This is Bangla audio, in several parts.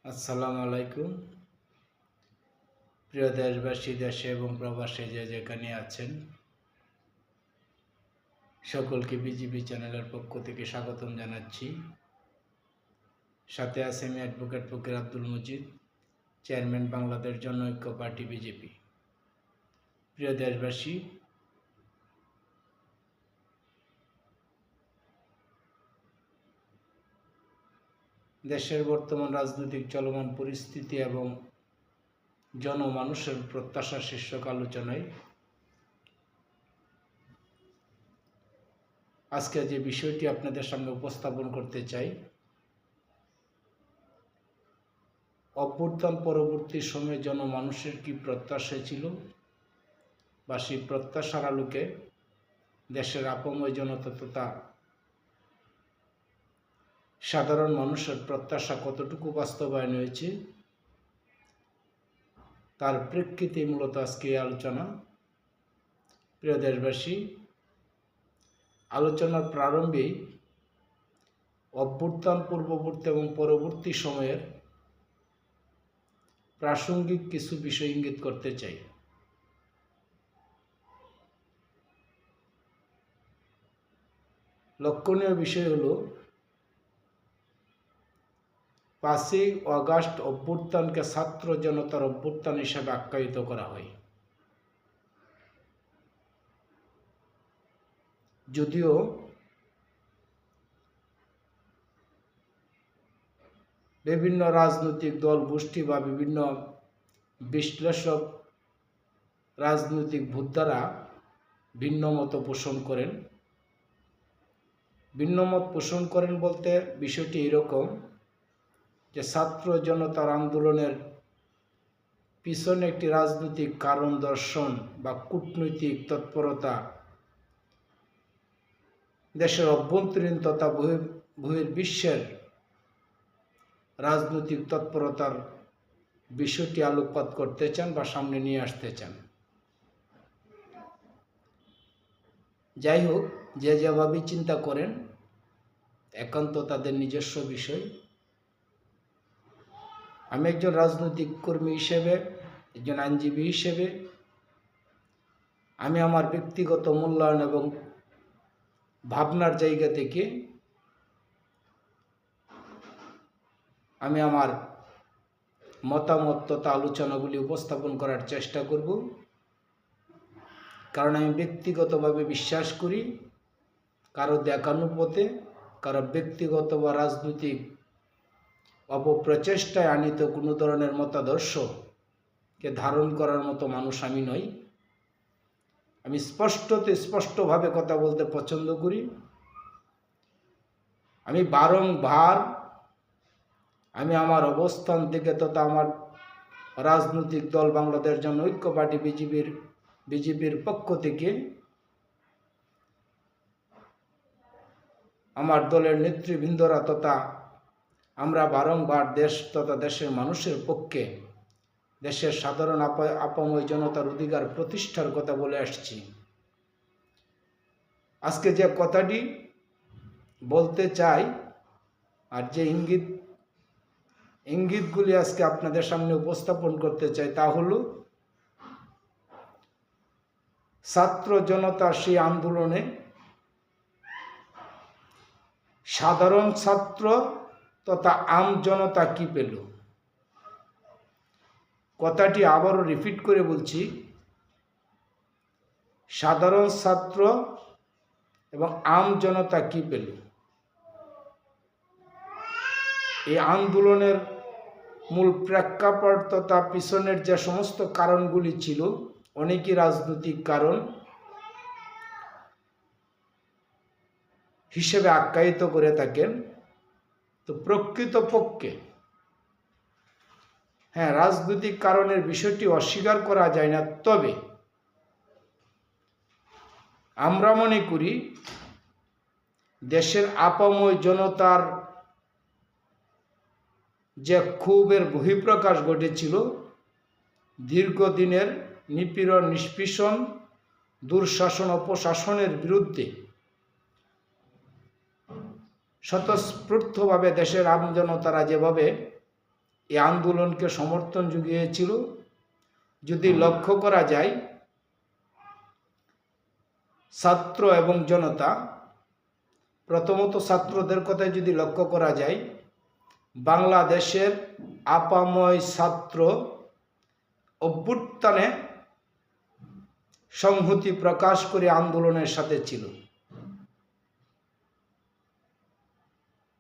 আসসালামু আলাইকুম। প্রিয় দেশবাসী, দেশে এবং প্রবাসে যে যেখানে আছেন, সকলকে বিজিবি চ্যানেলের পক্ষ থেকে স্বাগতম জানাচ্ছি। সাথে আছে আমি advocate Fakir Abdul Majid, chairman Bangladesh Janaikya party BJP. প্রিয় দেশবাসী, দেশের বর্তমান রাজনৈতিক চলমান পরিস্থিতি এবং জনমানুষের প্রত্যাশা শীর্ষক আলোচনায় আজকে যে বিষয়টি আপনাদের সামনে উপস্থাপন করতে চাই, অভ্যুত্থান পরবর্তী সময়ে জনমানুষের কি প্রত্যাশা ছিল বা সেই প্রত্যাশার আলোকে দেশের আপময় জনতা তথা সাধারণ মানুষের প্রত্যাশা কতটুকু বাস্তবায়ন হয়েছে, তার প্রেক্ষিতে মূলত আজকে এই আলোচনা। প্রিয় দেশবাসী, আলোচনার প্রারম্ভেই অভ্যুত্থান পূর্ববর্তী এবং পরবর্তী সময়ের প্রাসঙ্গিক কিছু বিষয় ইঙ্গিত করতে চাই। লক্ষণীয় বিষয় হল 5ই আগস্ট অভ্যুত্থানকে ছাত্র জনতার অভ্যুত্থান হিসাবে আখ্যায়িত করা হয়। যদিও বিভিন্ন রাজনৈতিক দল গোষ্ঠী বা বিভিন্ন বিশ্লেষক রাজনৈতিক ভোদ্দারা ভিন্ন মত পোষণ করেন। ভিন্ন মত পোষণ করেন বলতে বিষয়টি এরকম যে ছাত্র জনতার আন্দোলনের পিছনে একটি রাজনৈতিক কারণ দর্শন বা কূটনৈতিক তৎপরতা, দেশের অভ্যন্তরীণ তথা বহির্বিশ্বের রাজনৈতিক তৎপরতার বিষয়টি আলোকপাত করতে চান বা সামনে নিয়ে আসতে চান। যাই হোক, যে যেভাবে চিন্তা করেন একান্ত তাদের নিজস্ব বিষয়। আমি একজন রাজনৈতিক কর্মী হিসেবে, একজন আইনজীবী হিসেবে আমি আমার ব্যক্তিগত মূল্যায়ন এবং ভাবনার জায়গা থেকে আমি আমার মতামত তথা আলোচনাগুলি উপস্থাপন করার চেষ্টা করব, কারণ আমি ব্যক্তিগতভাবে বিশ্বাস করি কারো দেখানো পথে, কারো ব্যক্তিগত বা রাজনৈতিক অপপ্রচেষ্টায় আনিত কোনো ধরনের মতাদর্শকে ধারণ করার মতো মানুষ আমি নই। আমি স্পষ্টভাবে কথা বলতে পছন্দ করি। আমি বারংবার আমার অবস্থান থেকে তথা আমার রাজনৈতিক দল বাংলাদেশ জনঐক্য পার্টি বিজেপির পক্ষ থেকে আমার দলের নেতৃবৃন্দরা তথা আমরা বারংবার দেশ তথা দেশের মানুষের পক্ষে, দেশের সাধারণ আপাময় জনতার অধিকার প্রতিষ্ঠার কথা বলে আসছি। আজকে যে কথাটি বলতে চাই আর যে ইঙ্গিতগুলি আজকে আপনাদের সামনে উপস্থাপন করতে চাই তা হল ছাত্র জনতার সেই আন্দোলনে সাধারণ ছাত্র তথা আম জনতা কি পেল। কথাটি আবারও রিপিট করে বলছি, সাধারণ ছাত্র এবং আম জনতা কি পেল। এই আন্দোলনের মূল প্রেক্ষাপট তথা পিছনের যে সমস্ত কারণগুলি ছিল, অনেকই রাজনৈতিক কারণ হিসেবে আখ্যায়িত করে থাকেন। তো প্রকৃতপক্ষে রাজনৈতিক কারণের বিষয়টি অস্বীকার করা যায় না, তবে আমরা মনে করি দেশের আপাময় জনতার যে ক্ষোভের বহিঃপ্রকাশ ঘটেছিল, দীর্ঘদিনের নিপীড়ন নিষ্পেষণ দুঃশাসন অপশাসনের বিরুদ্ধে স্বতঃস্ফূর্তভাবে দেশের আমজনতারা যেভাবে এই আন্দোলনকে সমর্থন জুগিয়েছিল। যদি লক্ষ্য করা যায়, ছাত্র এবং জনতা, প্রথমত ছাত্রদের কথায় যদি লক্ষ্য করা যায়, বাংলাদেশের আপাময় ছাত্র অভ্যুত্থানে সংহতি প্রকাশ করে আন্দোলনের সাথে ছিল।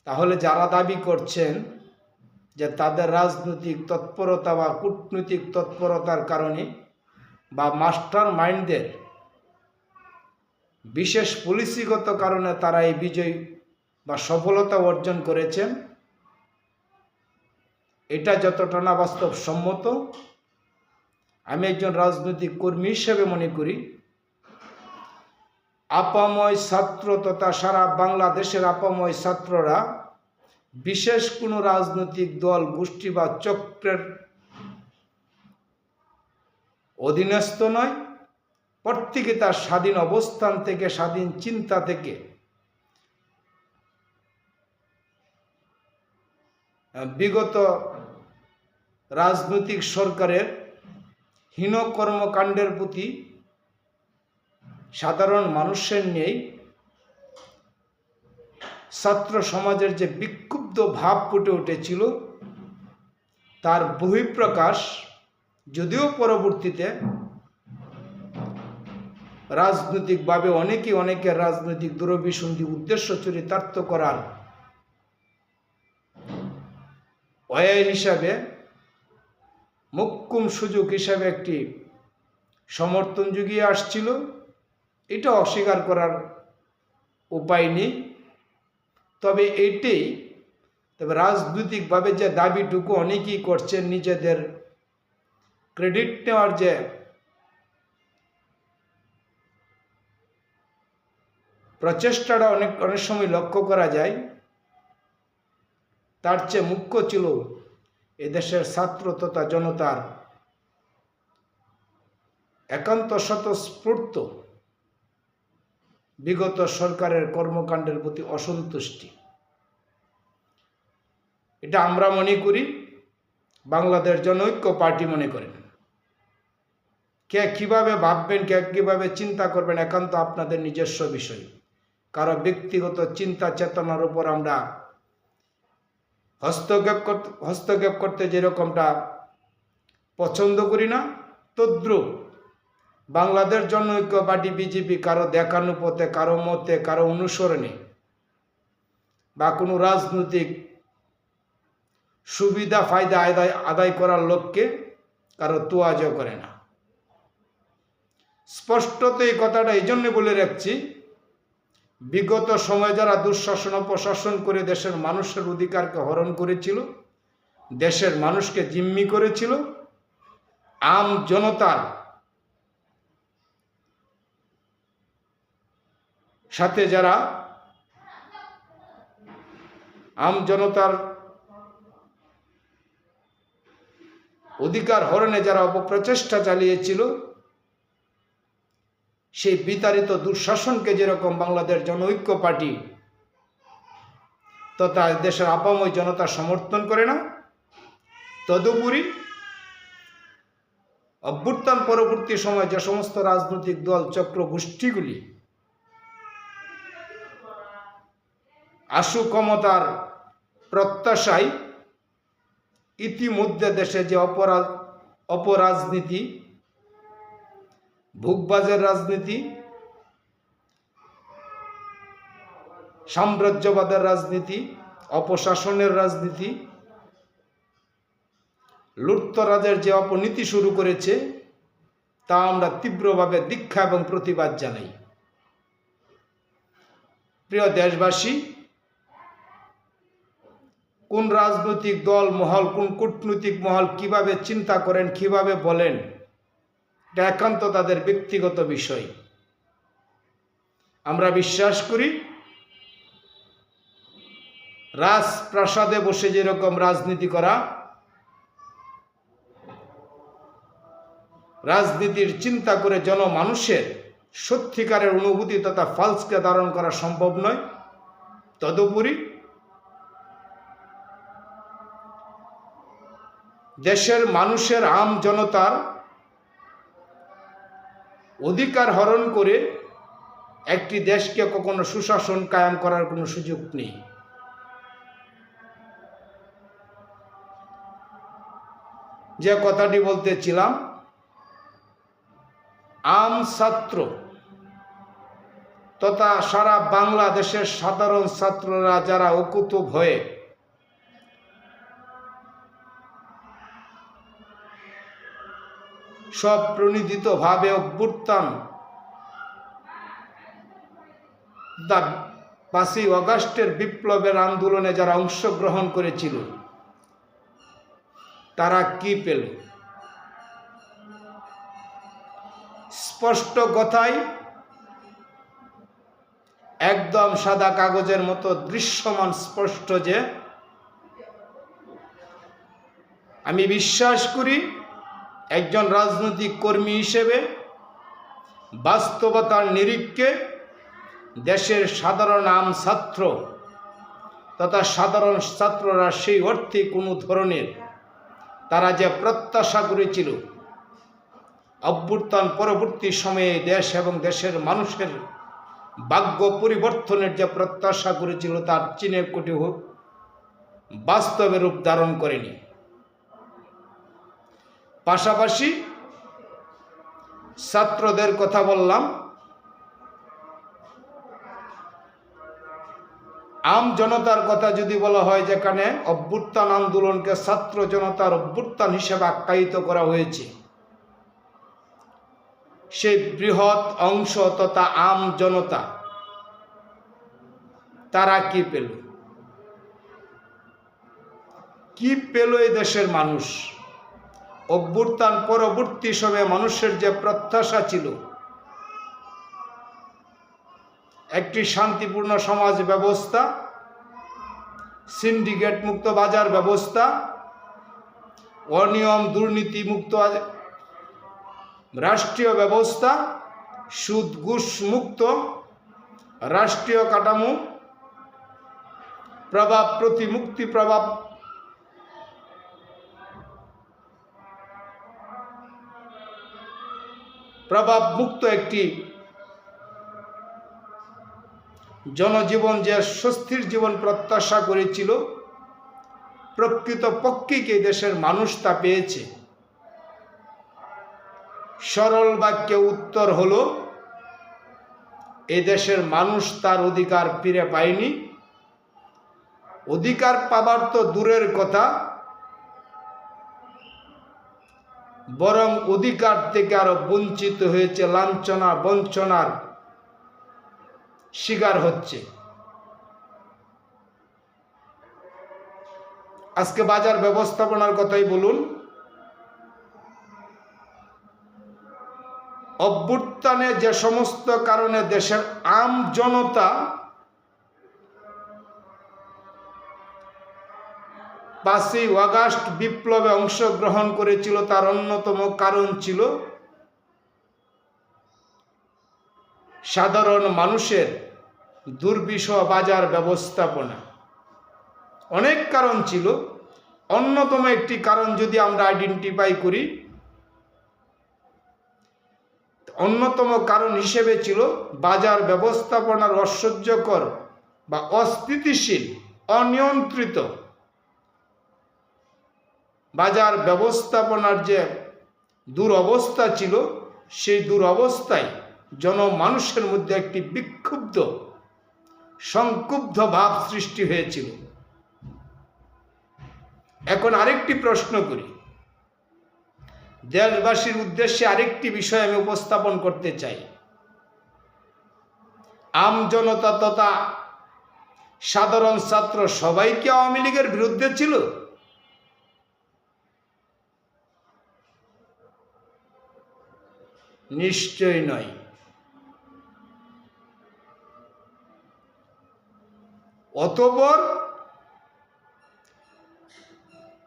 তাহলে যারা দাবি করছেন যে তাদের রাজনৈতিক তৎপরতা বা কূটনৈতিক তৎপরতার কারণে বা মাস্টার মাইন্ডদের বিশেষ পলিসিগত কারণে তারা এই বিজয় বা সফলতা অর্জন করেছেন, এটা যতটা না বাস্তবসম্মত, আমি একজন রাজনৈতিক কর্মী হিসেবে মনে করি আপাময় ছাত্র তথা সারা বাংলাদেশের আপাময় ছাত্ররা বিশেষ কোনো রাজনৈতিক দল, গোষ্ঠী বা চক্রের অধীনস্থ নয়। প্রত্যেকে তার স্বাধীন অবস্থান থেকে, স্বাধীন চিন্তা থেকে বিগত রাজনৈতিক সরকারের হীন কর্মকাণ্ডের প্রতি সাধারণ মানুষের নেই ছাত্র সমাজের যে বিক্ষুব্ধ ভাব ফুটে উঠেছিল, তার বহিঃপ্রকাশ যদিও পরবর্তীতে রাজনৈতিকভাবে অনেকের রাজনৈতিক দুরভিসন্ধি উদ্দেশ্য চরিতার্থ করার ওয়ে হিসাবে, মোক্ষম সুযোগ হিসাবে একটি সমর্থন জুগিয়ে আসছিল, এটা অস্বীকার করার উপায় নেই। তবে রাজনৈতিকভাবে যে দাবিটুকু অনেকেই করছেন, নিজেদের ক্রেডিট নেওয়ার যে প্রচেষ্টাটা অনেক সময় লক্ষ্য করা যায়, তার চেয়ে মুখ্য ছিল এদেশের ছাত্র তথা জনতার একান্ত স্বতঃস্ফূর্ত বিগত সরকারের কর্মকাণ্ডের প্রতি অসন্তুষ্টি। এটা আমরা মনে করি, বাংলাদেশ জনৈক্য পার্টি মনে করেন। কে কিভাবে ভাববেন, কে কিভাবে চিন্তা করবেন, একান্ত আপনাদের নিজস্ব বিষয়। কারো ব্যক্তিগত চিন্তা চেতনার উপর আমরা হস্তক্ষেপ করতে যেরকমটা পছন্দ করি না, তদ্রূপ বাংলাদেশ জনৈক্য পার্টি বিজেপি কারো দেখানো পথে, কারো মতে, কারো অনুসরণে বা কোনো রাজনৈতিক সুবিধা ফায়দা আদায় করার লক্ষ্যে কারো তোয়াজও করে না। স্পষ্টত এই কথাটা এই জন্য বলে রাখছি, বিগত সময়ে যারা দুঃশাসন অপশাসন করে দেশের মানুষের অধিকারকে হরণ করেছিল, দেশের মানুষকে জিম্মি করেছিল, আম জনতার সাথে যারা আম জনতার অধিকার হরণে যারা অপপ্রচেষ্টা চালিয়েছিল, সেই বিতাড়িত দুঃশাসনকে যেরকম বাংলাদেশ জনৈক্য পার্টি তথা দেশের আপাময় জনতা সমর্থন করে না, তদুপরি অভ্যুত্থান পরবর্তী সময়ে যে সমস্ত রাজনৈতিক দল, চক্র, গোষ্ঠীগুলি আশু ক্ষমতার প্রত্যাশায় ইতিমধ্যে দেশে যে অপরাজনীতি, ভোগবাজের রাজনীতি, সাম্রাজ্যবাদের রাজনীতি, অপশাসনের রাজনীতি, লুটতরাজের যে অপনীতি শুরু করেছে, তা আমরা তীব্রভাবে দীক্ষা এবং প্রতিবাদ জানাই। প্রিয় দেশবাসী, কোন রাজনৈতিক দল মহল, কোন কূটনৈতিক মহল কিভাবে চিন্তা করেন, কিভাবে বলেন, এটা একান্ত তাদের ব্যক্তিগত বিষয়। আমরা বিশ্বাস করি রাজপ্রাসাদে বসে যেরকম রাজনীতি করা, রাজনীতির চিন্তা করে জনমানুষের সত্যিকারের অনুভূতি তথা ফালসকে ধারণ করা সম্ভব নয়, তদুপরি দেশের মানুষের জনতার অধিকার হরণ করে একটি দেশকে কখনো সুশাসন কায়েম করার কোনো সুযোগ নেই। যে কথাটি বলতেছিলাম, ছাত্র তথা সারা বাংলাদেশের সাধারণ ছাত্ররা যারা অকুতোভ হয়ে সব প্রণোদিতভাবে অভ্যুত্থান 5ই আগস্টের বিপ্লবের আন্দোলনে যারা অংশগ্রহণ করেছিল, তারা কি পেল? স্পষ্ট কথাই, একদম সাদা কাগজের মতো দৃশ্যমান স্পষ্ট যে আমি বিশ্বাস করি একজন রাজনৈতিক কর্মী হিসেবে বাস্তবতার নিরিখে দেশের সাধারণ ছাত্র তথা সাধারণ ছাত্ররা সেই অর্থে কোনো ধরনের তারা যে প্রত্যাশা করেছিল অভ্যুত্থান পরবর্তী সময়ে দেশ এবং দেশের মানুষের ভাগ্য পরিবর্তনের যে প্রত্যাশা করেছিল তার চিনে কোটি বাস্তবে রূপ ধারণ করেনি। পাশাপাশি ছাত্রদের কথা বললাম, জনতার কথা যদি বলা হয়, যেখানে অভ্যুত্থান আন্দোলনকে ছাত্র জনতার অভ্যুত্থান হিসেবে আখ্যায়িত করা হয়েছে, সেই বৃহৎ অংশ তথা জনতা তারা কি পেল? কি পেল এই দেশের মানুষ? অভ্যুত্থান পরবর্তী সময়ে মানুষের যে প্রত্যাশা ছিল একটি শান্তিপূর্ণ সমাজ ব্যবস্থা, সিন্ডিকেট মুক্ত বাজার ব্যবস্থা, অনিয়ম দুর্নীতি মুক্ত রাষ্ট্রীয় ব্যবস্থা, সুদ ঘুষ মুক্ত রাষ্ট্রীয় কাঠামো, প্রভাব প্রতিমুক্তি প্রভাব মুক্ত একটি জনজীবন, যে স্বস্তির জীবন প্রত্যাশা করেছিল, প্রকৃতপক্ষে দেশের মানুষ তা পেয়েছে। সরল বাক্যে উত্তর হলো, এই দেশের মানুষ তার অধিকার ফিরে পায়নি। অধিকার পাবার তো দূরের কথা, বরং অধিকার থেকে আরো বঞ্চিত হয়েছে, লাঞ্ছনা বঞ্চনার শিকার হচ্ছে। আজকে বাজার ব্যবস্থাপনার কথাই বলুন, অভ্যুত্থানে যে সমস্ত কারণে দেশের জনতা 5ই আগস্ট বিপ্লবে অংশগ্রহণ করেছিল, তার অন্যতম কারণ ছিল সাধারণ মানুষের দুর্বিষহ বাজার ব্যবস্থাপনা। অনেক কারণ ছিল, অন্যতম একটি কারণ যদি আমরা আইডেন্টিফাই করি, অন্যতম কারণ হিসেবে ছিল বাজার ব্যবস্থাপনার অসহ্যকর বা অস্থিতিশীল অনিয়ন্ত্রিত বাজার ব্যবস্থাপনার যে দুরবস্থা ছিল, সেই দুরবস্থায় জনমানুষের মধ্যে একটি বিক্ষুব্ধ সংক্ষুব্ধ ভাব সৃষ্টি হয়েছিল। এখন আরেকটি প্রশ্ন করি, দেশবাসীর উদ্দেশ্যে আরেকটি বিষয় আমি উপস্থাপন করতে চাই। জনতা তথা সাধারণ ছাত্র সবাই কি আওয়ামী লীগের বিরুদ্ধে ছিল? নিশ্চয় নয়। অতঃপর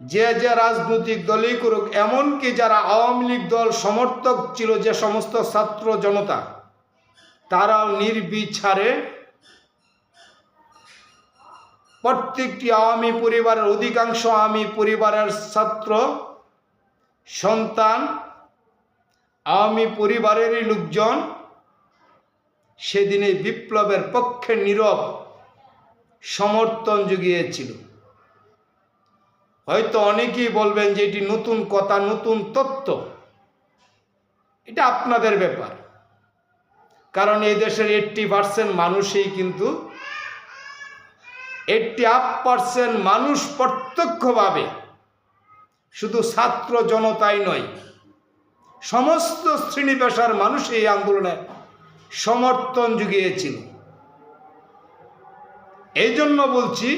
যে যে রাজনৈতিক দলই করুক, এমনকি যারা আওয়ামী লীগ দল সমর্থক ছিল, যে সমস্ত ছাত্র জনতা, তারাও নির্বিচারে প্রত্যেকটি আওয়ামী পরিবারের অধিকাংশ আওয়ামী পরিবারের ছাত্র সন্তান, আওয়ামী পরিবারেরই লোকজন সেদিন এই বিপ্লবের পক্ষে নীরব সমর্থন জুগিয়েছিল। হয়তো অনেকেই বলবেন যে এটি নতুন কথা, নতুন তথ্য। এটা আপনাদের ব্যাপার, কারণ এই দেশের 80% মানুষই কিন্তু 88% মানুষ প্রত্যক্ষভাবে, শুধু ছাত্র জনতাই নয়, সমস্ত শ্রেণী পেশার মানুষ এই আন্দোলনে সমর্থন জুগিয়েছিল। এই জন্য বলছি,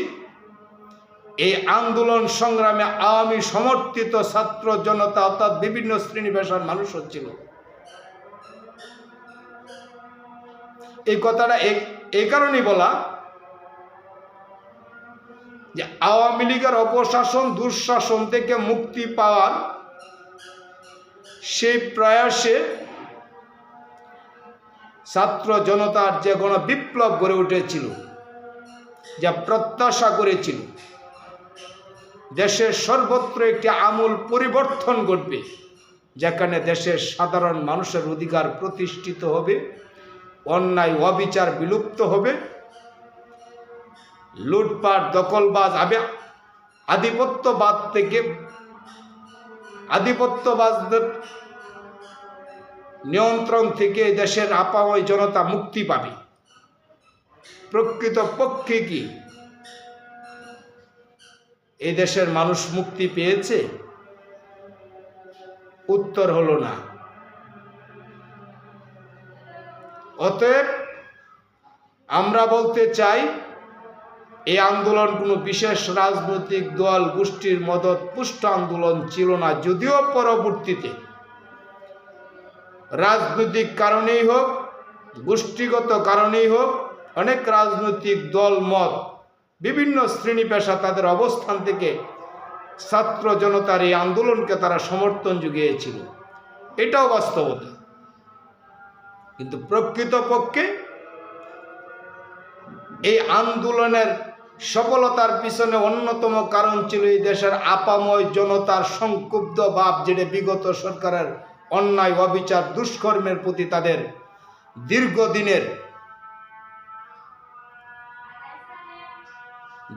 এই আন্দোলন সংগ্রামে আওয়ামী সমর্থিত ছাত্র জনতা অর্থাৎ বিভিন্ন শ্রেণী পেশার মানুষ হচ্ছিল। এই কথাটা এই কারণেই বলা যে আওয়ামী লীগের অপশাসন, দুঃশাসন থেকে মুক্তি পাওয়ার সেই প্রয়াসে ছাত্র জনতার যে গণবিপ্লব গড়ে উঠেছিল, যা প্রত্যাশা করেছিল দেশের সর্বত্র একটি আমূল পরিবর্তন ঘটবে, যেখানে দেশের সাধারণ মানুষের অধিকার প্রতিষ্ঠিত হবে, অন্যায় অবিচার বিলুপ্ত হবে, লুটপাট দখলবাজ আধিপত্যবাদদের নিয়ন্ত্রণ থেকে দেশের আপাময় জনতা মুক্তি পাবে। প্রকৃত পক্ষে কি এই দেশের মানুষ মুক্তি পেয়েছে? উত্তর হলো না। অতএব আমরা বলতে চাই, এই আন্দোলন কোনো বিশেষ রাজনৈতিক দল গোষ্ঠীর মদত পুষ্ট আন্দোলন ছিল না, যদিও পরবর্তীতে রাজনৈতিক কারণেই হোক, গোষ্ঠীগত কারণেই হোক, অনেক রাজনৈতিক দল মত, বিভিন্ন শ্রেণী পেশা তাদের অবস্থান থেকে ছাত্র জনতার এই আন্দোলনকে তারা সমর্থন জুগিয়েছিল। এটাও বাস্তবতা। কিন্তু প্রকৃতপক্ষে এই আন্দোলনের সফলতার পিছনে অন্যতম কারণ ছিল এই দেশের আপাময় জনতার সংক্ষুব্ধ ভাব, যেটা বিগত সরকারের অন্যায় অবিচার দুষ্কর্মের প্রতি তাদের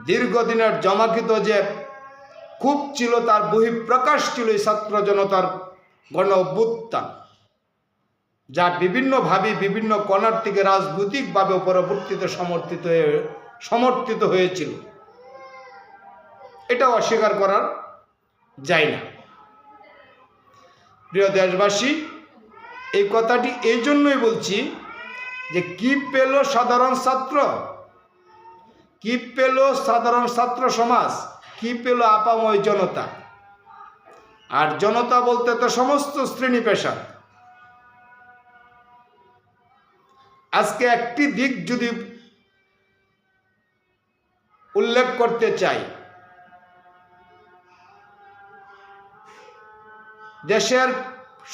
দীর্ঘদিনের জমাকৃত যে ক্ষোভ ছিল, তার বহিঃপ্রকাশ ছিল এই ছাত্র জনতার গণ অভ্যুত্থান, যা বিভিন্নভাবে বিভিন্ন কণার থেকে রাজনৈতিকভাবে পরবর্তীতে সমর্থিত হয়েছিল। এটা অস্বীকার করার যায় না। প্রিয় দেশবাসী, এই কথাটি এই জন্যই বলছি যে কি পেল সাধারণ ছাত্র, কি পেল সাধারণ ছাত্র সমাজ, কি পেল আপাময় জনতা। আর জনতা বলতে তো সমস্ত শ্রেণী পেশা। আজকে একটি দিক যদি উল্লেখ করতে চাই, দেশের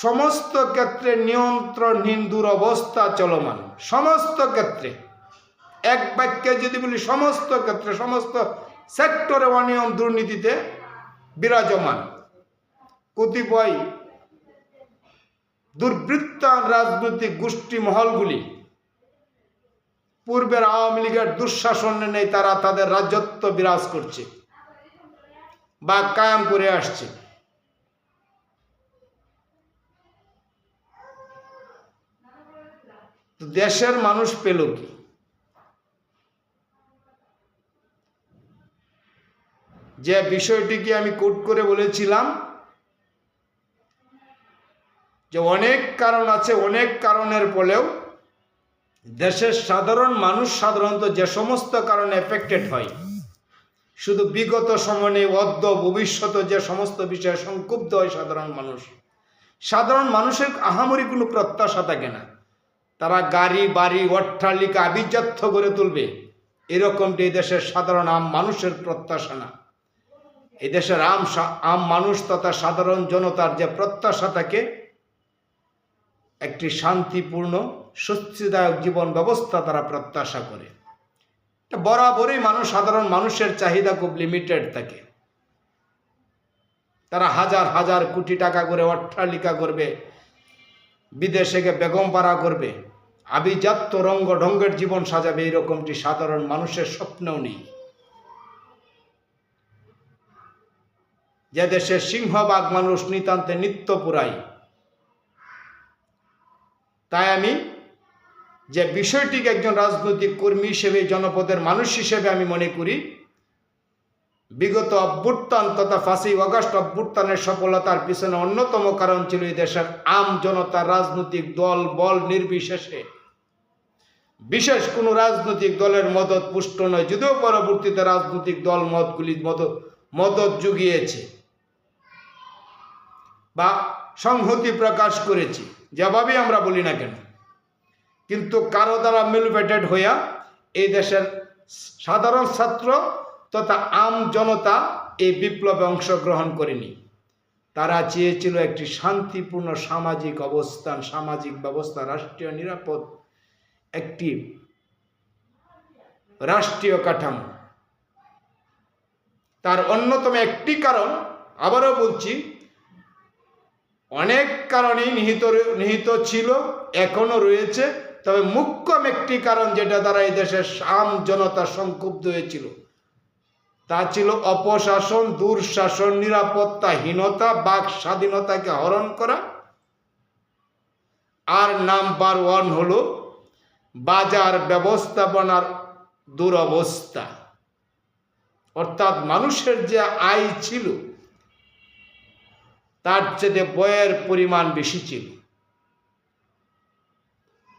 সমস্ত ক্ষেত্রে নিয়ন্ত্রণহীন দুরবস্থা চলমান, সমস্ত ক্ষেত্রে, এক বাক্যে যদি বলি সমস্ত ক্ষেত্রে, সমস্ত সেক্টরে অনিয়ম দুর্নীতিতে বিরাজমান। কতিপয় দুর্বৃত্ত রাজনৈতিক গোষ্ঠী মহলগুলি পূর্বের আওয়ামী লীগের দুঃশাসনে নেই, তারা তাদের রাজত্ব বিরাজ করছে বা কায়েম করে আসছে। দেশের মানুষ পেল কি? যে বিষয়টিকে আমি কোট করে বলেছিলাম যে অনেক কারণ আছে, অনেক কারণের ফলেও দেশের সাধারণ মানুষ সাধারণত যে সমস্ত কারণে এফেক্টেড হয়, শুধু বিগত সময়ে অদ্য ভবিষ্যতে যে সমস্ত বিষয়ে সংক্ষুব্ধ হয় সাধারণ মানুষের আহামরি কোনো প্রত্যাশা থাকে না। তারা গাড়ি বাড়ি অট্টালিকা আভিজাত্য গড়ে তুলবে, এরকমটি এই দেশের সাধারণ আম মানুষের প্রত্যাশা না। এই দেশের আম মানুষ তথা সাধারণ জনতার যে প্রত্যাশা থাকে, একটি শান্তিপূর্ণ স্বস্তিদায়ক জীবন ব্যবস্থা তারা প্রত্যাশা করে। বরাবরই সাধারণ মানুষের চাহিদা খুব লিমিটেড থাকে। তারা হাজার হাজার কোটি টাকা করে অট্টালিকা করবে, বিদেশে গিয়ে বেগম পাড়া করবে, আভিজাত্য রঙ্গ ঢঙ্গের জীবন সাজাবে, এইরকমটি সাধারণ মানুষের স্বপ্নেও নেই। যে দেশের সিংহভাগ মানুষ নিতান্তে নিত্য পুরাই। তাই আমি যে বিষয়টিকে একজন রাজনৈতিক কর্মী হিসেবে, জনপদের মানুষ হিসেবে আমি মনে করি, বিগত অভ্যুত্থান তথা 5ই আগস্ট অভ্যুত্থানের সফলতার পিছনে অন্যতম কারণ ছিল এই দেশের আম জনতার রাজনৈতিক দল বল নির্বিশেষে, বিশেষ কোনো রাজনৈতিক দলের মদত পুষ্ট নয়, যদিও পরবর্তীতে রাজনৈতিক দল মতগুলি মদত জুগিয়েছে বা সংহতি প্রকাশ করেছে, যেভাবেই আমরা বলি না কেন, কিন্তু কারো দ্বারা ম্যানিপুলেটেড হইয়া এই দেশের সাধারণ ছাত্র তথা আম জনতা এই বিপ্লবে অংশগ্রহণ করেনি। তারা চেয়েছিল একটি শান্তিপূর্ণ সামাজিক অবস্থান, সামাজিক ব্যবস্থা, রাষ্ট্রীয় নিরাপদ একটি রাষ্ট্রীয় কাঠামো। তার অন্যতম একটি কারণ, আবারও বলছি, অনেক কারণেই নিহিত ছিল, এখনো রয়েছে, তবে মুখ্যম একটি কারণ যেটা দ্বারা এই দেশের আম জনতা সংক্ষুব্ধ হয়েছিল তা ছিল অপশাসন, দুঃশাসন, নিরাপত্তাহীনতা, বাক স্বাধীনতাকে হরণ করা, আর নাম্বার 1 হলো বাজার ব্যবস্থাপনার দুরবস্থা। অর্থাৎ মানুষের যে আয় ছিল তার চেয়ে ব্যয়ের পরিমাণ বেশি ছিল।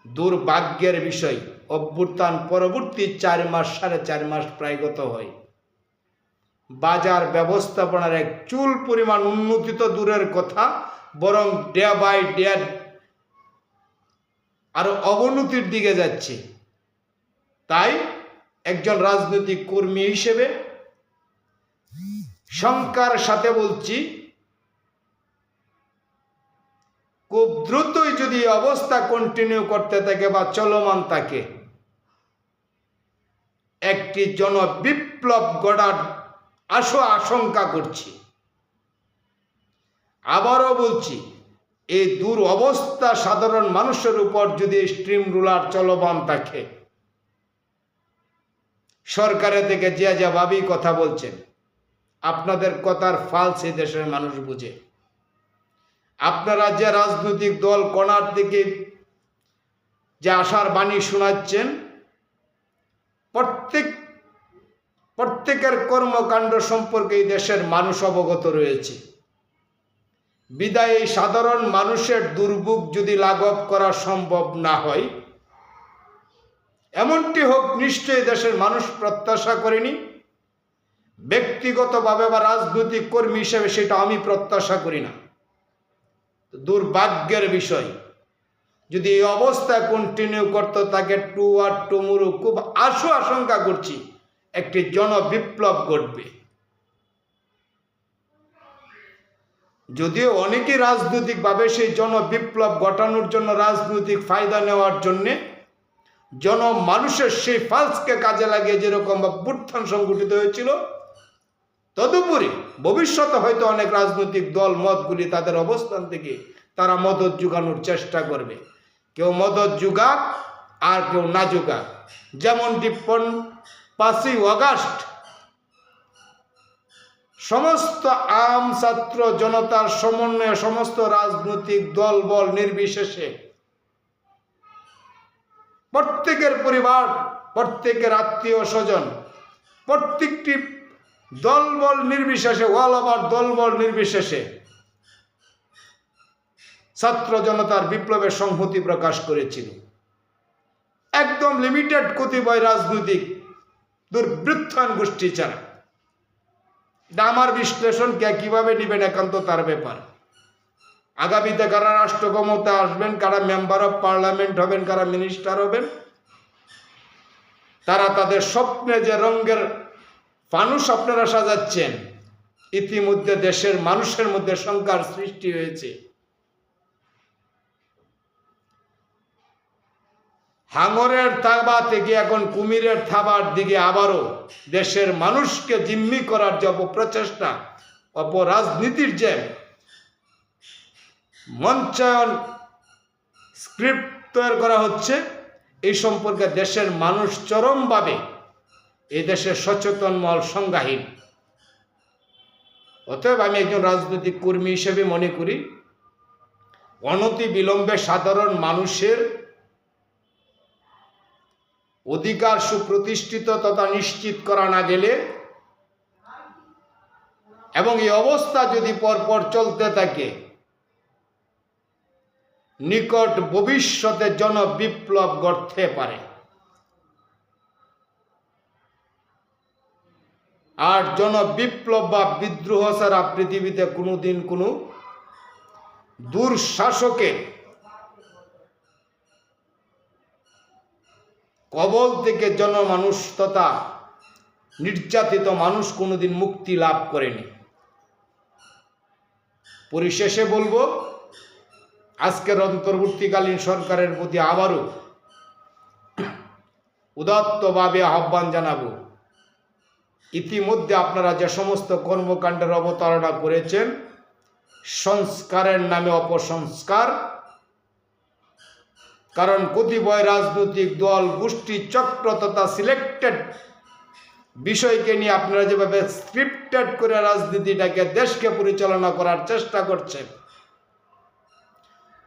দুর্ভাগ্যের বিষয়, অভ্যুত্থান পরবর্তী 4 মাস 4.5 মাস প্রায় গত হয়, বাজার ব্যবস্থাপনার এক চুল পরিমাণ উন্নতি তো দূরের কথা, বরং ডে বাই ডে আরো অবনতির দিকে যাচ্ছে। তাই একজন রাজনৈতিক কর্মী হিসেবে শঙ্কার সাথে বলছি, খুব দ্রুতই যদি অবস্থা কন্টিনিউ করতে থাকে বা চলমান থাকে, একটি জনবিপ্লব গড়ার আশঙ্কা করছি। আবারও বলছি, এই দুরবস্থা সাধারণ মানুষের উপর যদি স্ট্রিম রুলার চলমান থাকে, সরকারের থেকে যেভাবেই কথা বলছেন, আপনাদের কথার ফালস এই দেশের মানুষ বুঝে। আপনারা যে রাজনৈতিক দল কোণার দিকে যে আশার বাণী শোনাচ্ছেন, প্রত্যেকের কর্মকাণ্ড সম্পর্কে এই দেশের মানুষ অবগত রয়েছে। বিদায় এই সাধারণ মানুষের দুর্ভোগ যদি লাঘব করা সম্ভব না হয়, এমনটি হোক নিশ্চয়ই দেশের মানুষ প্রত্যাশা করেনি। ব্যক্তিগতভাবে বা রাজনৈতিক কর্মী হিসেবে সেটা আমি প্রত্যাশা করি না। দুর্ভাগ্যের বিষয়, যদি এই অবস্থা কন্টিনিউ করতে থাকে, টুমুরু খুব আশঙ্কা করছি একটি জনবিপ্লব ঘটবে। যদিও অনেকেই রাজনৈতিকভাবে সেই জনবিপ্লব ঘটানোর জন্য, রাজনৈতিক ফায়দা নেওয়ার জন্যে জনমানুষের সেই ফালসকে কাজে লাগিয়ে যেরকম অভ্যুত্থান সংগঠিত হয়েছিল, তদুপরি ভবিষ্যতে হয়তো অনেক রাজনৈতিক দল মতগুলি তাদের অবস্থান থেকে তারা মদত জোগানোর চেষ্টা করবে। কেউ মদত জোগাক আর কেউ না জোগাক। যেমনটি 5ই আগস্ট সমস্ত আম ছাত্র জনতার সমন্বয়ে সমস্ত রাজনৈতিক দল বল নির্বিশেষে প্রত্যেকের পরিবার, প্রত্যেকের আত্মীয় স্বজন, প্রত্যেকটি দলবল নির্বিশেষে, অল ওভার দলবল নির্বিশেষে ছাত্র জনতার বিপ্লবের সংহতি প্রকাশ করেছিল। একদম লিমিটেড কতিপয় রাজনৈতিক দুর্বৃত্তায়ন গোষ্ঠী ছাড়া। এটা আমার বিশ্লেষণ, কে কিভাবে নেবেন একান্ত তার ব্যাপার। আগামীতে কারা রাষ্ট্র ক্ষমতা আসবেন, কারা মেম্বার অফ পার্লামেন্ট হবেন, কারা মিনিস্টার হবেন, তারা তাদের স্বপ্নে যে রঙের ফানুস আপনারা সাজাচ্ছেন, ইতিমধ্যে দেশের মানুষের মধ্যে শঙ্কার সৃষ্টি হয়েছে। হাঙরের থাবা থেকে এখন কুমিরের থাবার দিকে আবারও দেশের মানুষকে জিম্মি করার যে অপপ্রচেষ্টা, অপরাজনীতির যে মঞ্চায়ন স্ক্রিপ্ট তৈরি করা হচ্ছে, এই সম্পর্কে দেশের মানুষ চরমভাবে, এই দেশের সচেতন মহল সংজ্ঞাহীন। অতএব আমি একজন রাজনৈতিক কর্মী হিসেবে মনে করি, অনতি বিলম্বে সাধারণ মানুষের অধিকার সুপ্রতিষ্ঠিত তথা নিশ্চিত করা না গেলে, এবং এই অবস্থা যদি পরপর চলতে থাকে, নিকট ভবিষ্যতে জনবিপ্লব ঘটতে পারে। আর জনবিপ্লব বা বিদ্রোহ ছাড়া পৃথিবীতে কোনোদিন কোনো দুঃশাসকের কবল থেকে জনমানুষ তথা নির্যাতিত মানুষ কোনোদিন মুক্তি লাভ করেনি। পরিশেষে বলবো, আজকের অন্তর্বর্তীকালীন সরকারের প্রতি আবারও উদাত্তভাবে আহ্বান জানাবো, ইতিমধ্যে আপনারা যে সমস্ত কর্মকাণ্ডের অবতারণা করেছেন, সংস্কারের নামে অপসংস্কার। কারণ কতিপয় রাজনৈতিক দল, গোষ্ঠী, চক্র তথা সিলেক্টেড বিষয়কে নিয়ে আপনারা যেভাবে স্ক্রিপ্টেড করে রাজনীতিটাকে, দেশকে পরিচালনা করার চেষ্টা করছে,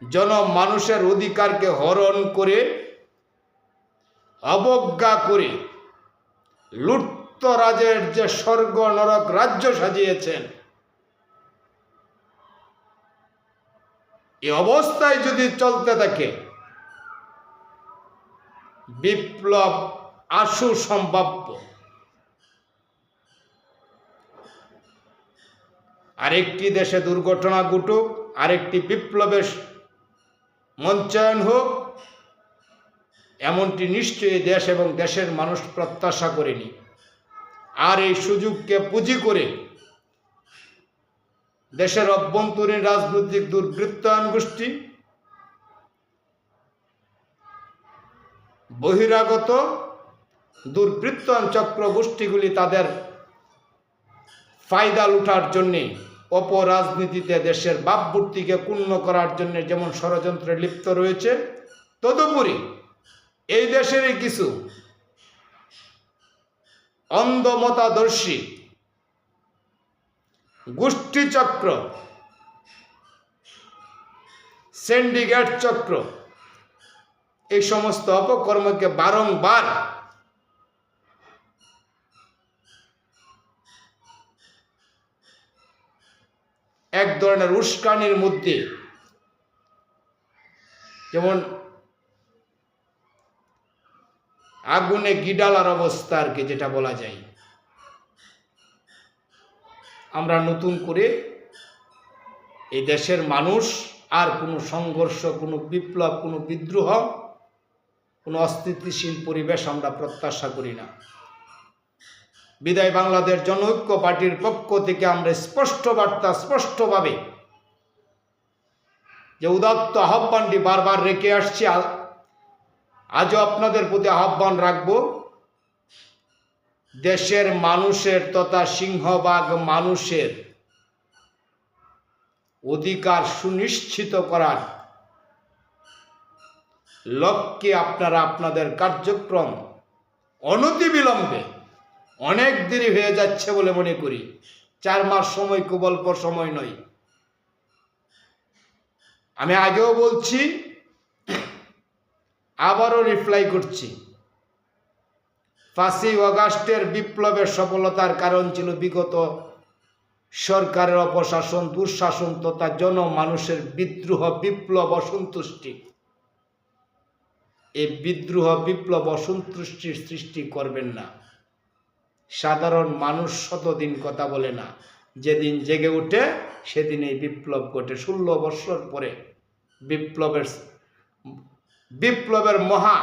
জনমানুষের অধিকারকে হরণ করে, অবজ্ঞা করে, লুটতরাজের যে স্বর্গ নরক রাজ্য সাজিয়েছেন, এই অবস্থায় যদি চলতে থাকে, বিপ্লব আশু সম্ভাব্য। আরেকটি দেশে দুর্ঘটনা ঘটুক, আরেকটি বিপ্লবের মঞ্চায়ন হোক, এমনটি নিশ্চয়ই দেশ এবং দেশের মানুষ প্রত্যাশা করেনি। আর এই সুযোগকে পুঁজি করে দেশের অভ্যন্তরীণ রাজনৈতিক দুর্বৃত্তায়ন গোষ্ঠী, বহিরাগত দুর্বৃত্তায়ন চক্র গোষ্ঠীগুলি তাদের ফায়দা লুটার জন্যে, অপরাজনীতিতে দেশের ভাবমূর্তিকে ক্ষুণ্ণ করার জন্য যেমন ষড়যন্ত্রে লিপ্ত রয়েছে, তদুপরি এই দেশেরই কিছু অন্ধমতাদর্শী গোষ্ঠী চক্র, সিন্ডিকেট চক্র, এই সমস্ত অপকর্মকে বারংবার এক ধরনের উস্কানির মধ্যে, যেমন আগুনে গিডালার অবস্থা আর কি, যেটা বলা যায়। আমরা নতুন করে এই দেশের মানুষ আর কোনো সংঘর্ষ, কোনো বিপ্লব, কোনো বিদ্রোহ, কোনো অস্থিতিশীল পরিবেশ আমরা প্রত্যাশা করি না। বিদায় বাংলাদেশ জনঐক্য পার্টির পক্ষ থেকে আমরা স্পষ্ট বার্তা, স্পষ্টভাবে যে উদাত্ত আহ্বানটি বারবার রেখে আসছি, আজও আপনাদের প্রতি আহ্বান রাখব, দেশের মানুষের তথা সিংহভাগ মানুষের অধিকার সুনিশ্চিত করার লক্ষ্যে আপনারা আপনাদের কার্যক্রম অনতিবিলম্বে, অনেক দেরি হয়ে যাচ্ছে বলে মনে করি, 4 মাস সময় খুব অল্প সময় নয়। আমি আগেও বলছি, আবারও রিপ্লাই করছি, 5ই আগস্টের বিপ্লবের সফলতার কারণ ছিল বিগত সরকারের অপশাসন, দুঃশাসন তথা জনমানুষের বিদ্রোহ, বিপ্লব, অসন্তুষ্টি। এই বিদ্রোহ, বিপ্লব, অসন্তুষ্টির সৃষ্টি করবেন না। সাধারণ মানুষ শতদিন কথা বলে না, যেদিন জেগে ওঠে সেদিন এই বিপ্লব ঘটে। 16 বছর পরে বিপ্লবের মহা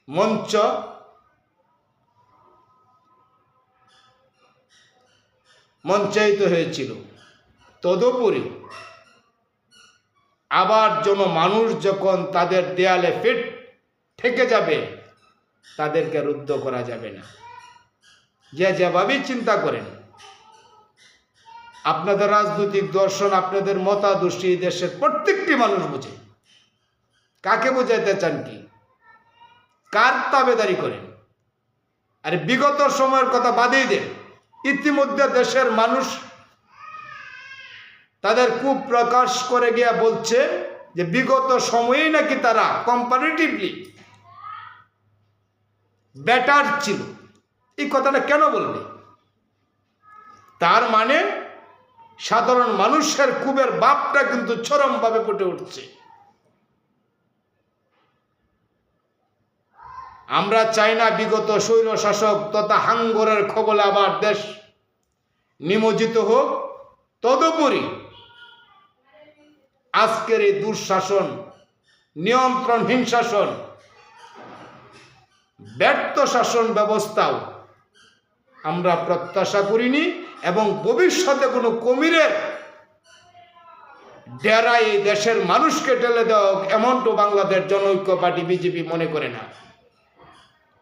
মঞ্চ মঞ্চায়িত হয়েছিল। তদুপরি আবার জনমানুষ যখন তাদের দেয়ালে ফিট থেকে যাবে, তাদেরকে রুদ্ধ করা যাবে না। যে যেভাবেই চিন্তা করেন, আপনাদের রাজনৈতিক দর্শন, আপনাদের মতাদর্শী দেশের প্রত্যেকটি মানুষ বোঝে। কাকে বোঝাইতে চান? কি কার তাবেদারি করেন? আরে বিগত সময়ের কথা বাদেই দেন। ইতিমধ্যে দেশের মানুষ তাদের কূপ প্রকাশ করে গিয়া বলছে যে বিগত সময়েই নাকি তারা কম্পারেটিভলি বেটার ছিল। এই কথাটা কেন বলবে? তার মানে সাধারণ মানুষের কূপের বাপটা কিন্তু চরমভাবে ফুটে উঠছে। আমরা চাই না বিগত স্বৈর শাসক তথা হাঙ্গরের খবলে আবার দেশ নিমজ্জিত হোক। তদুপরি আজকের এই দুঃশাসন, নিয়ন্ত্রণহীন শাসন, ব্যর্থ শাসন ব্যবস্থাও আমরা প্রত্যাশা করিনি এবং ভবিষ্যতে কোনো কুমিরের ডেরায় এই দেশের মানুষকে ঠেলে দেওয়া এমনটা বাংলাদেশ জনঐক্য পার্টি বিজেপি মনে করে না।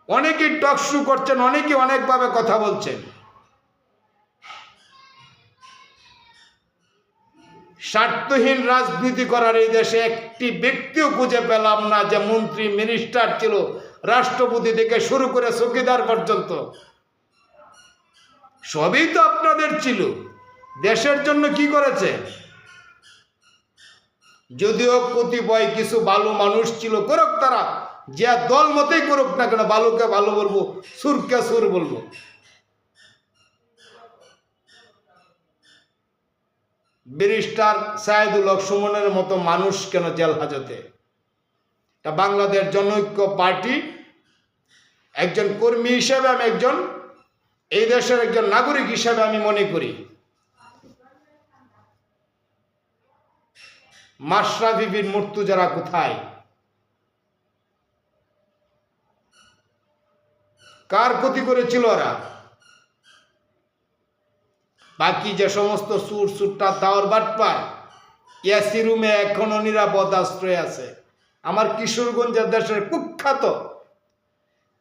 অনেকেই টকশো করছেন, অনেকে অনেকভাবে কথা বলছেন। স্বার্থহীন রাজনীতি করার এই দেশে একটি ব্যক্তিও খুঁজে পেলাম না যে মন্ত্রী মিনিস্টার ছিল, রাষ্ট্রপতি থেকে শুরু করে চৌকিদার পর্যন্ত সবই তো আপনাদের ছিল। দেশের জন্য কি করেছে? যদিও কতিপয় কিছু ভালো মানুষ ছিল, করুক তারা যে দল মতেই করুক না কেন, ভালোকে ভালো বলবো, সুরকে সুর বলবো। ব্যারিস্টার সাইদুল হক সুমনের মতো মানুষ কেন জেল হাজতে? তা বাংলাদেশ জনৈক্য পার্টি একজন কর্মী হিসেবে, আমি একজন এই দেশের একজন নাগরিক হিসেবে আমি মনে করি মাশরাফি বিন মুর্তজারা কোথায়? কার ক্ষতি করেছিল ওরা? বাকি যে সমস্ত সুর সুরটা দাওয়ার বাটপার এসি রুমে এখনো নিরাপদ আশ্রয় আছে। আমার কিশোরগঞ্জের দেশের কুখ্যাত,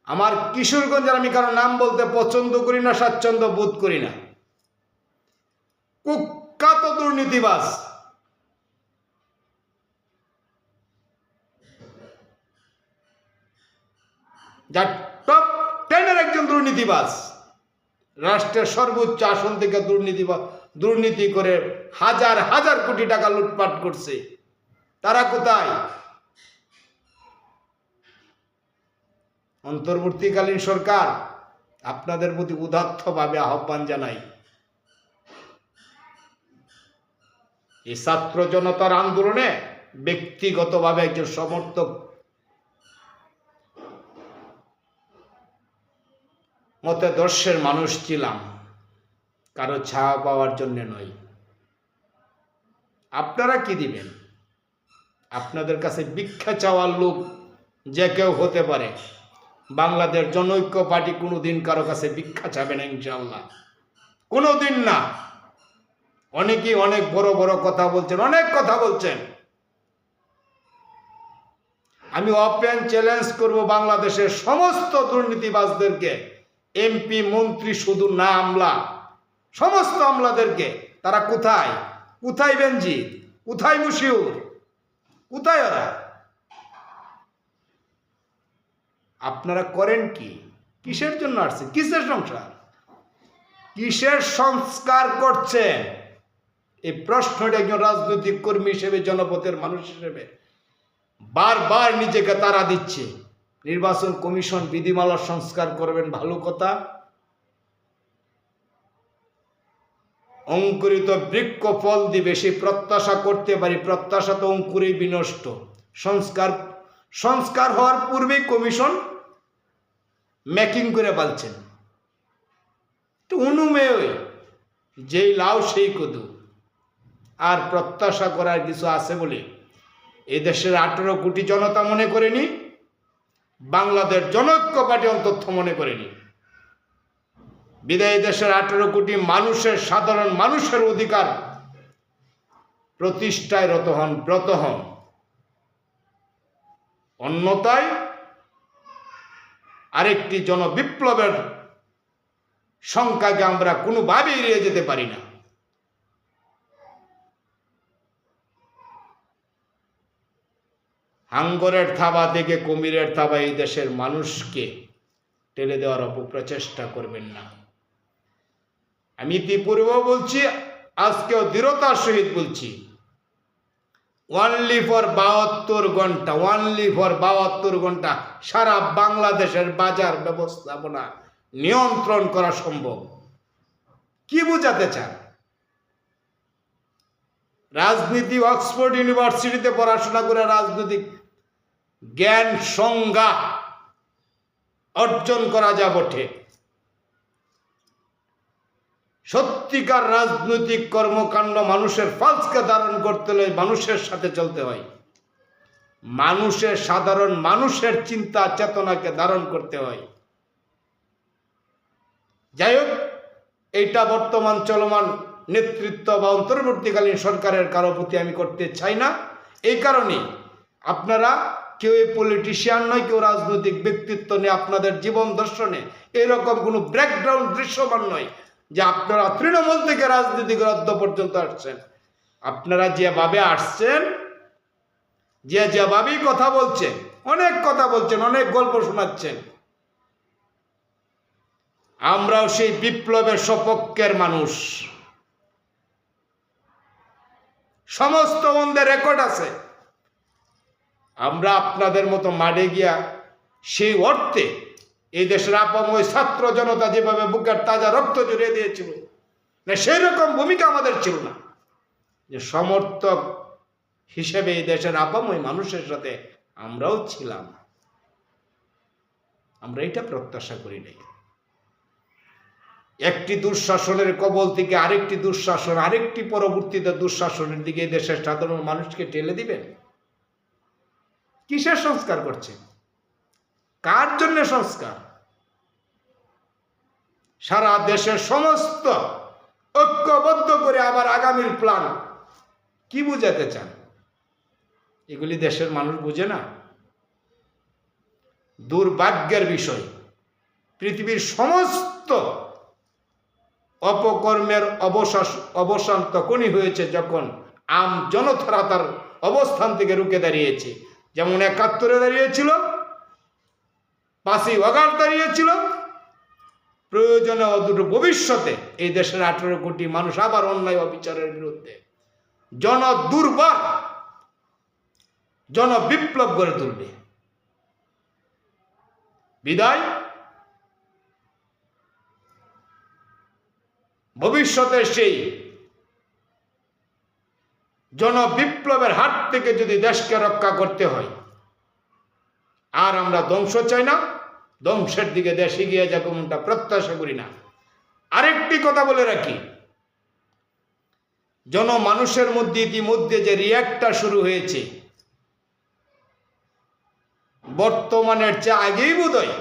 আমার কিশোরগঞ্জের, আমি কারো নাম বলতে পছন্দ করি না, স্বাচ্ছন্দ্য বোধ করি না, কুখ্যাত দুর্নীতিবাজ যার টপ 10-এর একজন দুর্নীতিবাজ, রাষ্ট্রের সর্বোচ্চ আসন থেকে দুর্নীতি করে হাজার হাজার কোটি টাকা লুটপাট করছে। তারা কোথায়? অন্তর্বর্তীকালীন সরকার, আপনাদের প্রতি উদাত্তভাবে আহ্বান জানাই, এই ছাত্র জনতার আন্দোলনে ব্যক্তিগতভাবে একজন সমর্থক মতাদর্শের মানুষ ছিলাম, কারো ছায়া পাওয়ার জন্য নয়। আপনারা কি দিবেন? আপনাদের কাছে ভিক্ষা চাওয়ার লোক যে কেউ হতে পারে। বাংলাদেশ জনৈক্য পার্টি কোনোদিন কারো কাছে ভিক্ষা চাবে না, ইনশাআল্লাহ, কোনোদিন না। অনেকেই অনেক বড় বড় কথা বলছেন, অনেক কথা বলছেন। আমি ওপেন চ্যালেঞ্জ করব বাংলাদেশের সমস্ত দুর্নীতিবাজদেরকে, এমপি মন্ত্রী শুধু না, আমলা, সমস্ত আমলাদেরকে। তারা কোথায়? কোথায় বেনজি? কোথায় মুশিউর? কোথায় ওরা? আপনারা করেন কি? কিসের জন্য আসছে? কিসের সংসার? কিসের সংস্কার করছেন? এই প্রশ্নটা একজন রাজনৈতিক কর্মী হিসেবে, জনপথের মানুষ হিসেবে বারবার নিজেকে তাড়া দিচ্ছে। নির্বাচন কমিশন বিধিমালার সংস্কার করবেন, ভালো কথা। অঙ্কুরিত বৃক্ষ ফল দিবে, সেই প্রত্যাশা করতে পারি। প্রত্যাশা তো অঙ্কুরেই বিনষ্ট। সংস্কার হওয়ার পূর্বেই কমিশন মেকিং করে পালছেন। তো অনুমেয় যেই লাউ সেই কদু। আর প্রত্যাশা করার কিছু আছে বলে এদেশের 18 কোটি জনতা মনে করেনি, বাংলাদেশ জনৈক্য পার্টি অন্তত মনে করেনি। বিদায় দেশের 18 কোটি মানুষের, সাধারণ মানুষের অধিকার প্রতিষ্ঠায় ব্রত হন। অন্যথায় আরেকটি জনবিপ্লবের সংখ্যাকে আমরা কোনোভাবে এড়িয়ে যেতে পারি না। হাঙ্গরের থাবা থেকে কুমিরের থাবা এই দেশের মানুষকে টেনে দেওয়ার অপপ্রচেষ্টা করবেন না। আমি ইতিপূর্বেও বলছি, আজকেও দৃঢ়তার সহিত বলছি, অনলি ফর 72 ঘন্টা সারা বাংলাদেশের বাজার ব্যবস্থাপনা নিয়ন্ত্রণ করা সম্ভব। কি বুঝাতে চান? রাজনীতি অক্সফোর্ড ইউনিভার্সিটিতে পড়াশোনা করে রাজনৈতিক জ্ঞান সংজ্ঞা অর্জন করা যা বটে, সত্যিকার রাজনৈতিক কর্মকাণ্ড মানুষের ফালসকে ধারণ করতে হলে মানুষের সাথে চলতে হয়, মানুষের সাধারণ মানুষের চিন্তা চেতনাকে ধারণ করতে হয়। যাই হোক, এইটা বর্তমান চলমান নেতৃত্ব বা অন্তর্বর্তীকালীন সরকারের কারো প্রতি আমি করতে চাই না। এই কারণে আপনারা কেউ পলিটিশিয়ান নয়, কেউ রাজনৈতিক ব্যক্তিত্ব নেই, আপনাদের জীবন দর্শনে এরকম কোনো ব্যাকগ্রাউন্ড দৃশ্যমান নয় যে আপনারা তৃণমূল থেকে রাজনীতিক রদ্দ পর্যন্ত আসছেন। আপনারা যেভাবে আসছেন, যেভাবেই কথা বলছেন, অনেক কথা বলছেন, অনেক গল্প শোনাচ্ছেন, আমরাও সেই বিপ্লবের সপক্ষের মানুষ। সমস্ত বন্ধের রেকর্ড আছে। আমরা আপনাদের মতো মাঠে গিয়া সেই অর্থে এই দেশের আপাময় ছাত্র জনতা যেভাবে বুকের তাজা রক্ত জড়িয়ে দিয়েছিল, না সেই রকম ভূমিকা আমাদের ছিল না, যে সমর্থক হিসেবে এই দেশের আপাময় মানুষের সাথে আমরাও ছিলাম। আমরা এটা প্রত্যাশা করি নাই। একটি দুঃশাসনের কবল থেকে আরেকটি দুঃশাসন, আরেকটি পরবর্তীতে দুঃশাসনের দিকে এই দেশের সাধারণ মানুষকে ঠেলে দিবেন। কিসের সংস্কার করছেন? কার জন্য সংস্কার? সারা দেশের সমস্ত ঐক্যবদ্ধ করে আবার আগামীর প্ল্যান কি বুঝাতে চান? এগুলি দেশের মানুষ বুঝে না। দুর্ভাগ্যের বিষয়, পৃথিবীর সমস্ত অপকর্মের অবসান তখনই হয়েছে যখন আম জনতারা তার অবস্থান থেকে রুখে দাঁড়িয়েছে। যেমন ৭১ দাঁড়িয়েছিল, ৫ই আগস্ট দাঁড়িয়েছিল, প্রয়োজনে অদূর ভবিষ্যতে এই দেশের ১৮ কোটি মানুষ আবার অন্যায় অবিচারের বিরুদ্ধে জনদুর্বার জনবিপ্লব গড়ে তুলবে। বিদায় ভবিষ্যতে সেই জনবিপ্লবের হাত থেকে যদি দেশকে রক্ষা করতে হয়, আর আমরা ধ্বংস চাই না, ধ্বংসের দিকে দেশ এগিয়ে যাক এমনটা প্রত্যাশা করি না। আরেকটি কথা বলে রাখি, জনমানুষের মধ্যে ইতিমধ্যে যে রিয়াক্টটা শুরু হয়েছে, বর্তমানের চেয়ে আগেই বোধহয়,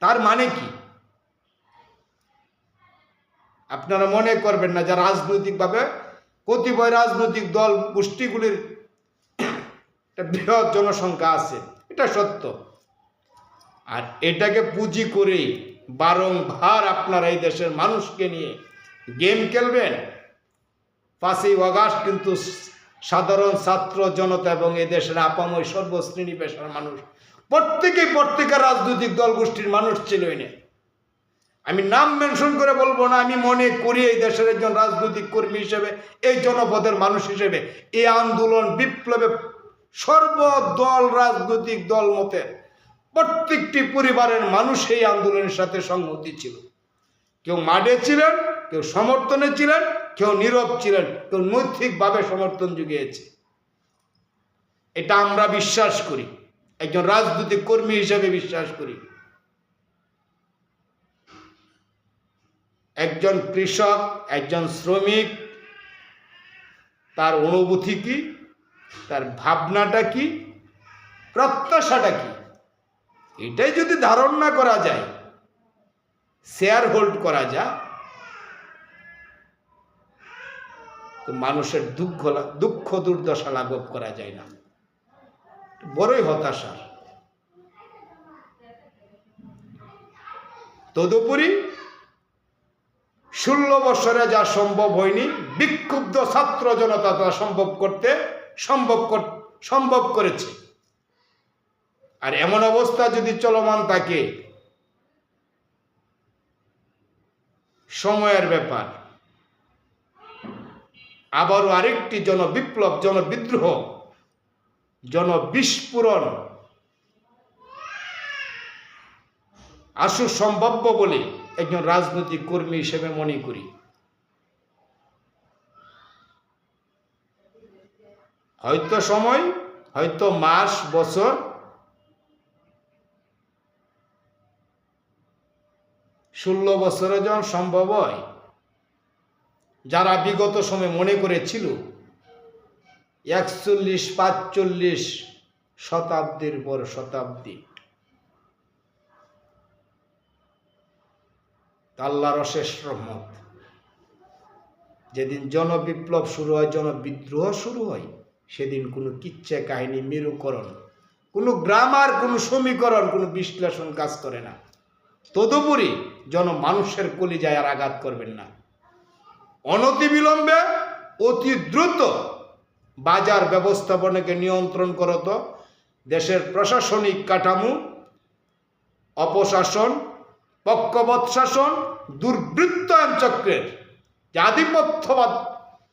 তার মানে কি? আপনারা মনে করবেন না যে রাজনৈতিকভাবে কতিপয় রাজনৈতিক দল গোষ্ঠীগুলির একটা বৃহৎ জনসংখ্যা আছে, এটা সত্য। আর এটাকে পুঁজি করেই বারংবার আপনারা এই দেশের মানুষকে নিয়ে গেম খেলবেন। ৫ই আগস্ট কিন্তু সাধারণ ছাত্র জনতা এবং এই দেশের আপাময় সর্বশ্রেণী পেশার মানুষ প্রত্যেকের রাজনৈতিক দল গোষ্ঠীর মানুষ ছিল। আমি নাম মেনশন করে বলবো না, আমি মনে করি এই দেশের একজন রাজনৈতিক কর্মী হিসেবে, এই জনপদের মানুষ হিসেবে এই আন্দোলন বিপ্লবে সর্বদল রাজনৈতিক দল মতে প্রত্যেকটি পরিবারের মানুষ এই আন্দোলনের সাথে সংহতি ছিল। কেউ মাঠে ছিলেন, কেউ সমর্থনে ছিলেন, কেউ নীরব ছিলেন, কেউ নৈতিকভাবে সমর্থন জুগিয়েছে। এটা আমরা বিশ্বাস করি, একজন রাজনৈতিক কর্মী হিসেবে বিশ্বাস করি। একজন কৃষক, একজন শ্রমিক, তার অনুভূতি কি, তার ভাবনাটা কি, প্রত্যাশাটা কি, এটাই যদি ধারণ না করা যায়, শেয়ার হোল্ড করা যায়, তো মানুষের দুঃখ দুর্দশা লাঘব করা যায় না। বড়ই হতাশার। তদুপরি 16 বছরে যা সম্ভব হয়নি, বিক্ষুব্ধ ছাত্র জনতা তা সম্ভব সম্ভব করেছে। আর এমন অবস্থা যদি চলমান থাকে, সময়ের ব্যাপার, আবারও আরেকটি জনবিপ্লব, জনবিদ্রোহ, জনবিস্ফোরণ আসু সম্ভাব্য বলে একজন রাজনৈতিক কর্মী হিসেবে মনে করি। হয়তো সময়, হয়তো মাস, বছর, 16 বছরে যখন সম্ভব হয়, যারা বিগত সময় মনে করেছিল 41-45 শতাব্দীর পর শতাব্দী, আল্লাহর অশেষ রহমত, যেদিন জনবিপ্লব শুরু হয়, জনবিদ্রোহ শুরু হয়, সেদিন কোনো কিচ্ছা কাহিনী, মেরুকরণ, কোনো গ্রামার, কোনো সমীকরণ, কোনো বিশ্লেষণ কাজ করে না। তদুপরি মানুষের কলিজায় আর আঘাত করবেন না। অনতিবিলম্বে, অতি দ্রুত বাজার ব্যবস্থাপনাকে নিয়ন্ত্রণ করত। দেশের প্রশাসনিক কাঠামো, অপশাসন, পক্ষপাত শাসন, দুর্বৃত্তায়ন চক্রের যে আধিপত্যবাদ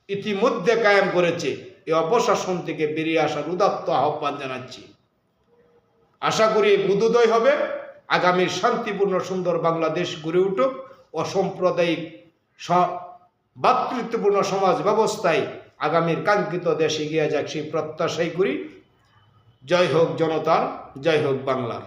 ইতিমধ্যে কায়েম করেছে, এই অপশাসন থেকে বেরিয়ে আসার উদাত্ত আহ্বান জানাচ্ছি। আশা করি বোধোদয় হবে, আগামীর শান্তিপূর্ণ সুন্দর বাংলাদেশ গড়ে উঠুক, অসাম্প্রদায়িক ভ্রাতৃত্বপূর্ণ সমাজ ব্যবস্থায় আগামীর কাঙ্ক্ষিত দেশে এগিয়ে যাক, সেই প্রত্যাশাই করি। জয় হোক জনতার, জয় হোক বাংলার।